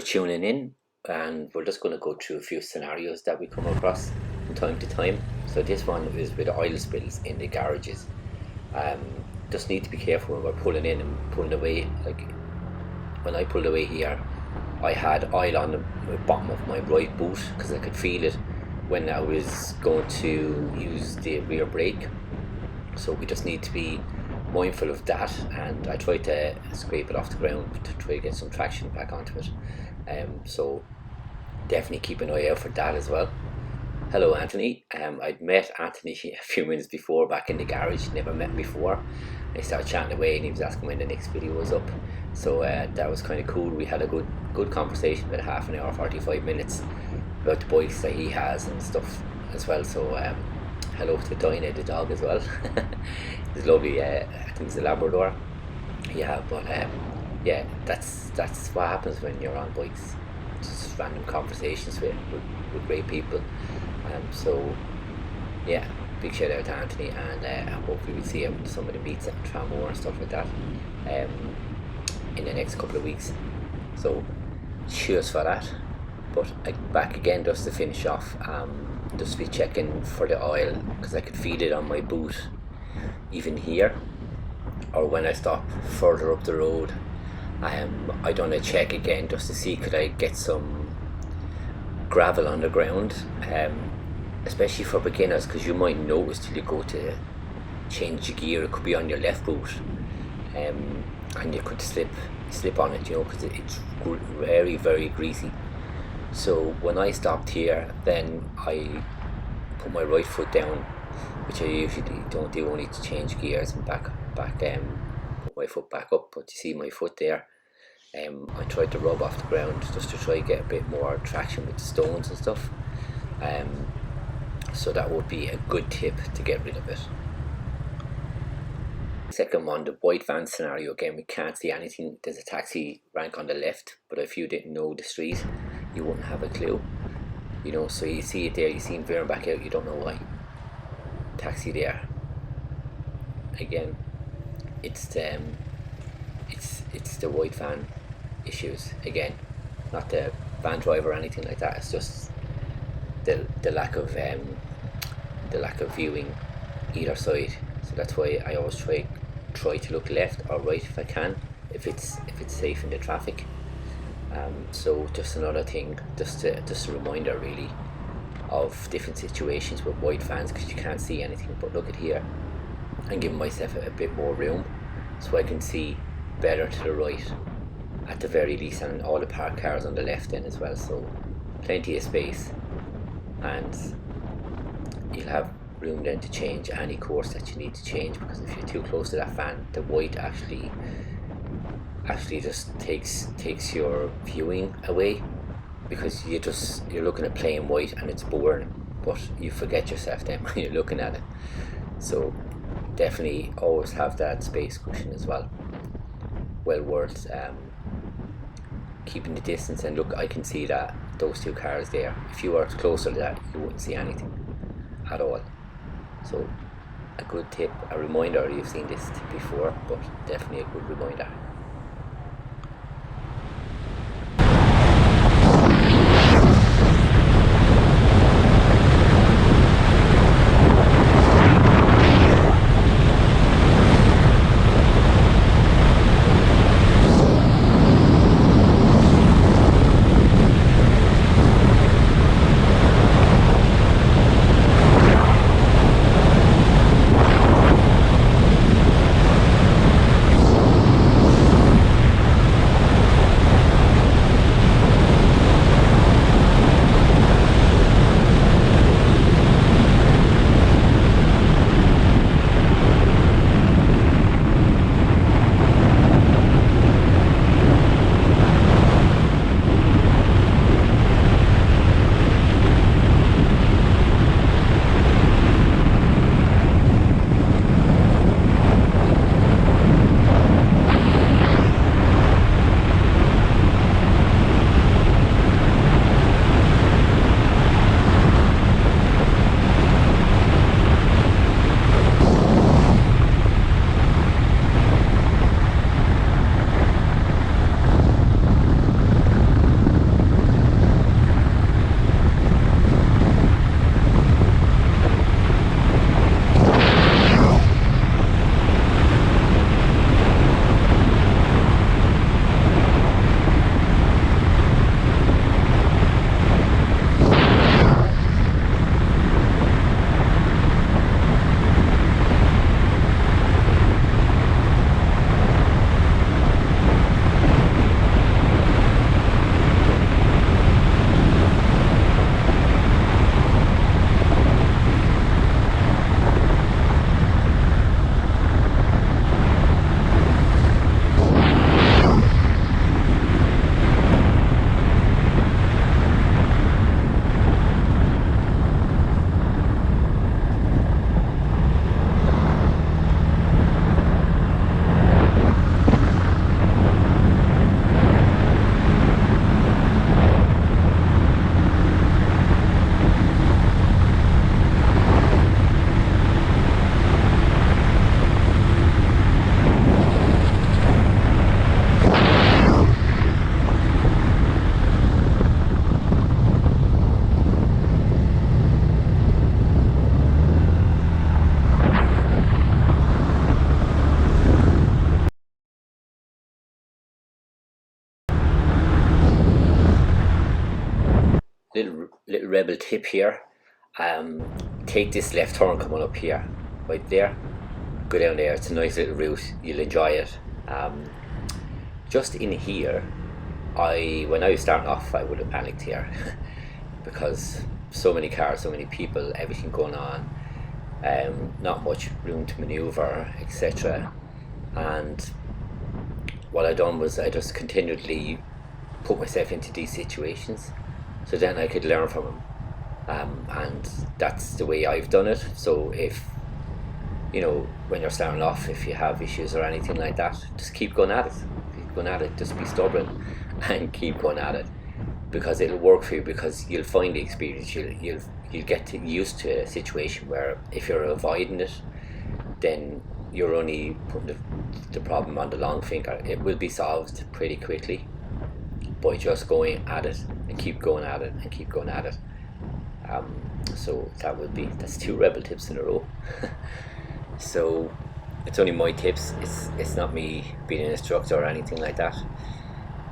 tuning in, and we're just going to go through a few scenarios that we come across from time to time. So this one is with oil spills in the garages. Just need to be careful when we're pulling in and pulling away. Like when I pulled away here, I had oil on the bottom of my right boot because I could feel it when I was going to use the rear brake. So we just need to be mindful of that, and I tried to scrape it off the ground to try to get some traction back onto it. So definitely keep an eye out for that as well. Hello Anthony. I'd met Anthony a few minutes before back in the garage, never met before. I started chatting away and he was asking when the next video was up, so that was kind of cool. We had a good conversation, about half an hour, 45 minutes, about the bikes that he has and stuff as well. So hello to Deise the dog as well. He's lovely. I think he's a Labrador. Yeah, but yeah, that's what happens when you're on bikes. Just random conversations with great people. So yeah, big shout out to Anthony, and hopefully we'll see him at some of the meets at Tramore and stuff like that in the next couple of weeks. So cheers for that. But back again just to finish off, just be checking for the oil, because I could feel it on my boot even here, or when I stop further up the road. I done a check again just to see could I get some gravel on the ground, especially for beginners, because you might notice till you go to change the gear, it could be on your left boot, and you could slip on it, you know, because it's very, very greasy. So when I stopped here, then I put my right foot down, which I usually don't do, only to change gears, and back put my foot back up. But you see my foot there, I tried to rub off the ground just to try to get a bit more traction with the stones and stuff. So that would be a good tip to get rid of it. Second one, the white van scenario. Again, we can't see anything. There's a taxi rank on the left, but if you didn't know the street, you wouldn't have a clue, you know. So you see it there, you see him veering back out, you don't know why. Taxi there. Again, it's the white van issues. Again, not the van driver or anything like that. It's just the lack of viewing either side. So that's why I always try to look left or right if I can, if it's safe in the traffic. So just another thing, just a reminder really of different situations with white vans, because you can't see anything. But look at here, I'm giving myself a bit more room so I can see better to the right at the very least, and all the parked cars on the left then as well. So plenty of space, and you'll have room then to change any course that you need to change, because if you're too close to that van, the white actually just takes your viewing away, because you're looking at plain white and it's boring, but you forget yourself then when you're looking at it. So definitely always have that space cushion as well. Well worth keeping the distance. And look, I can see that those two cars there, if you were closer to that, you wouldn't see anything at all. So a good tip, a reminder. You've seen this tip before, but definitely a good reminder. little rebel tip here. Take this left turn coming up here, right there. Go down there. It's a nice little route. You'll enjoy it. Just in here, when I was starting off, I would have panicked here because so many cars, so many people, everything going on, not much room to maneuver, etc. And what I done was I just continually put myself into these situations, so then I could learn from them. And that's the way I've done it. So if when you're starting off, if you have issues or anything like that, just keep going at it. Keep going at it. Just be stubborn and keep going at it, because it'll work for you. Because you'll find the experience. You'll get used to a situation where if you're avoiding it, then you're only putting the problem on the long finger. It will be solved pretty quickly by just going at it and keep going at it and keep going at it. So that's 2 rebel tips in a row. So it's only my tips. It's not me being an instructor or anything like that.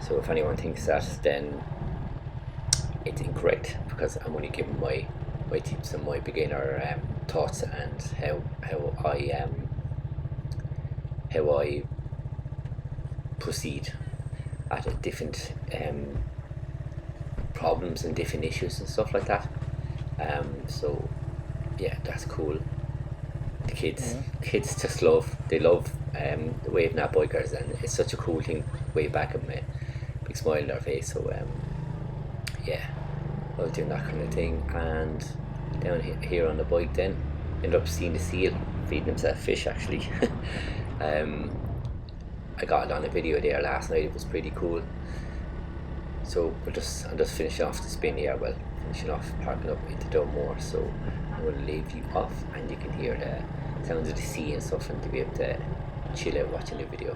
So if anyone thinks that, then it's incorrect, because I'm only giving my tips and my beginner thoughts and how I proceed at different problems and different issues and stuff like that. So yeah, that's cool. The kids just love waving at bikers, and it's such a cool thing. Wave back at me, big smile on their face. So yeah, I was doing that kind of thing. And down here on the bike, then ended up seeing the seal feeding himself fish, actually. I got it on a video there last night. It was pretty cool. So I'm just finishing off the spin here. Well, finishing off parking up into Dunmore. So I'm going to leave you off, and you can hear the sounds of the sea and stuff, and to be able to chill out watching the video.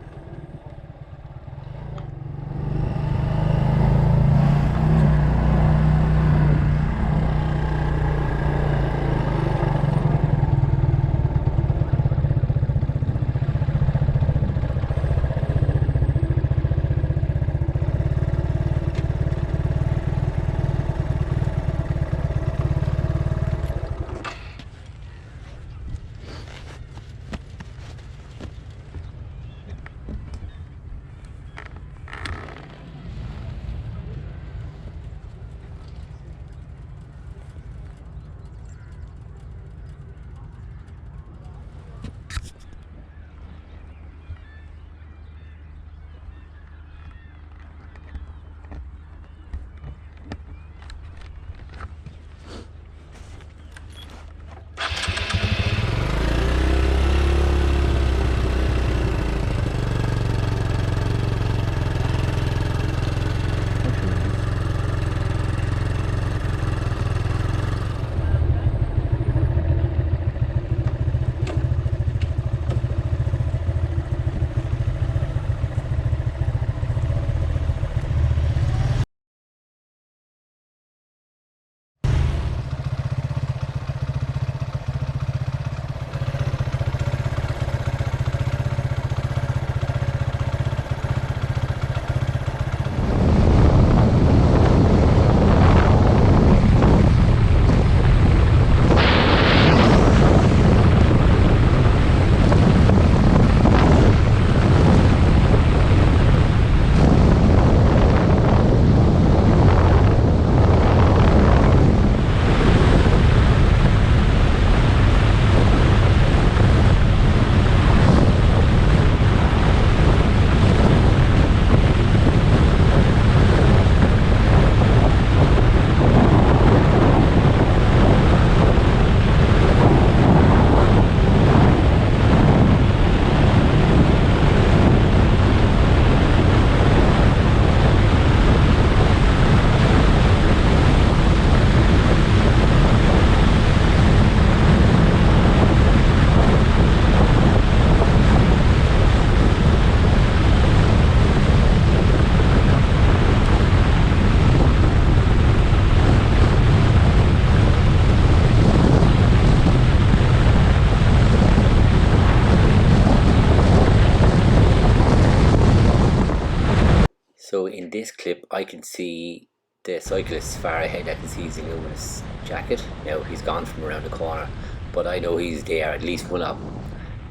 So in this clip I can see the cyclist far ahead, I can see his luminous jacket. Now he's gone from around the corner, but I know he's there, at least one of them.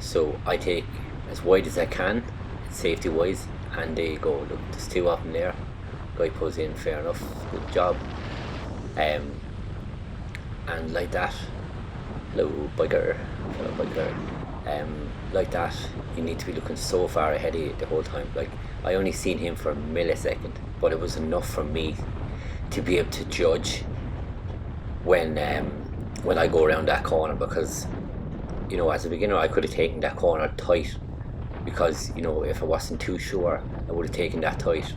So I take as wide as I can, safety wise, and they go, look, there's two of them there. Guy pulls in, fair enough, good job. And like that, fellow biker, like that, you need to be looking so far ahead of you the whole time. Like, I only seen him for a millisecond, but it was enough for me to be able to judge when I go around that corner, because, you know, as a beginner I could have taken that corner tight, because, you know, if I wasn't too sure I would have taken that tight,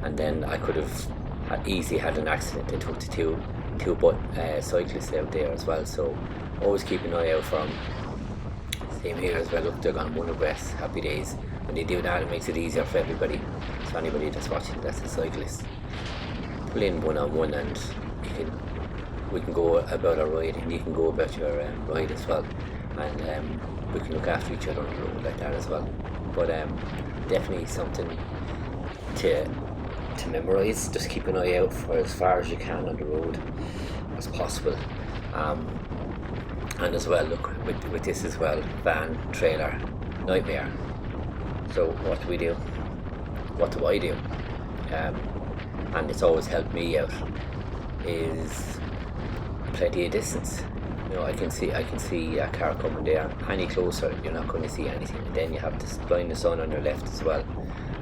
and then I could have easily had an accident. I took the two cyclists out there as well, so always keep an eye out for them. Same here as well, look, they're gone one abreast, happy days. When they do that, it makes it easier for everybody. So anybody that's watching that's a cyclist, pull in one on one, and we can go about our ride, and you can go about your ride as well, and we can look after each other on the road like that as well. But definitely something to memorise. Just keep an eye out for as far as you can on the road as possible. And as well, look, with this as well, van, trailer, nightmare. So what do we do? What do I do? And it's always helped me out, is plenty of distance. You know, I can see a car coming there. Any closer, you're not going to see anything. And then you have this blind sun on your left as well.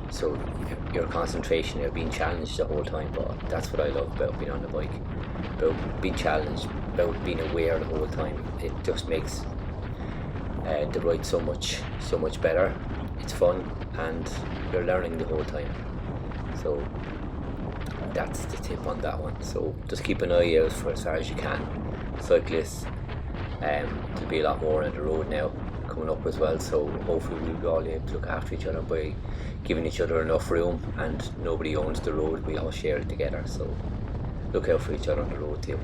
So your concentration, you're being challenged the whole time. But that's what I love about being on the bike, about being challenged, about being aware the whole time. It just makes the ride so much better. It's fun, and you're learning the whole time. So that's the tip on that one. So just keep an eye out for as far as you can. Cyclists, there'll be a lot more on the road now coming up as well, so hopefully we'll be all able to look after each other by giving each other enough room, and nobody owns the road, we all share it together. So look out for each other on the road too.